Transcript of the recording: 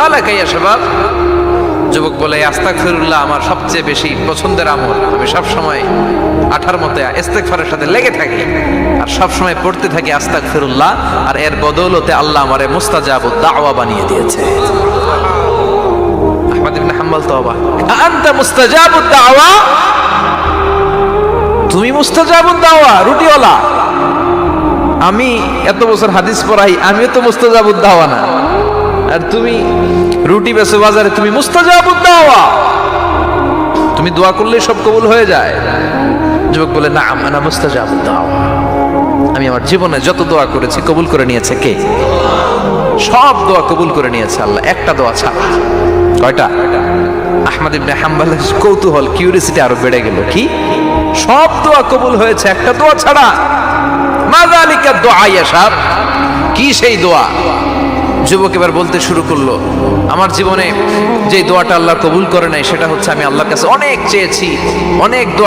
মালাকা ইয়া শাবাব। যুবক বলে, আস্তাগফিরুল্লাহ আমার সবচেয়ে বেশি পছন্দের আমল। আমি সব সময় আঠার মতে ইস্তেগফারের সাথে লেগে থাকি আর সব সময় পড়তে থাকি আস্তাগফিরুল্লাহ, আর এর বদৌলতে আল্লাহ আমারে মুস্তাজাবুদ দাওয়া বানিয়ে দিয়েছে। আহমদ ইবনে হাম্বল তওবা, আনতা মুস্তাজাবুদ দাওয়া, তুমি মুস্তাজাবুদ দাওয়া, রুটিওয়ালা। আমি এত বছর হাদিস পড়াই, আমিও তো মুস্তাজাবুদ দাওয়া না, আর তুমি রুটি বেচো বাজারে, তুমি মুস্তাজাবুদ দাওয়া, তুমি দোয়া করলেই সব কবুল হয়ে যায়। যুবক বলে, না আনা মুস্তাজাবুদ দাওয়া, আমি আমার জীবনে যত দোয়া করেছি কবুল করে নিয়েছে কে? সব দোয়া কবুল করে নিয়েছে আল্লাহ, একটা দোয়া ছাড়া। কয়টা? আহমদ ইবনে হাম্বলের কৌতূহল, কিউরিসিটি আরো বেড়ে গেল। কি? সব দোয়া কবুল হয়েছে, একটা দোয়া ছাড়া। মা যালিকা দুআ ইয়া শাব, কি সেই দোয়া? যুবক এবার বলতে শুরু করলো, আমার জীবনে যে দোয়াটা আল্লাহ কবুল করে নাই সেটা হচ্ছে আমি আল্লাহর কাছে অনেক চেয়েছি, অনেক দোয়া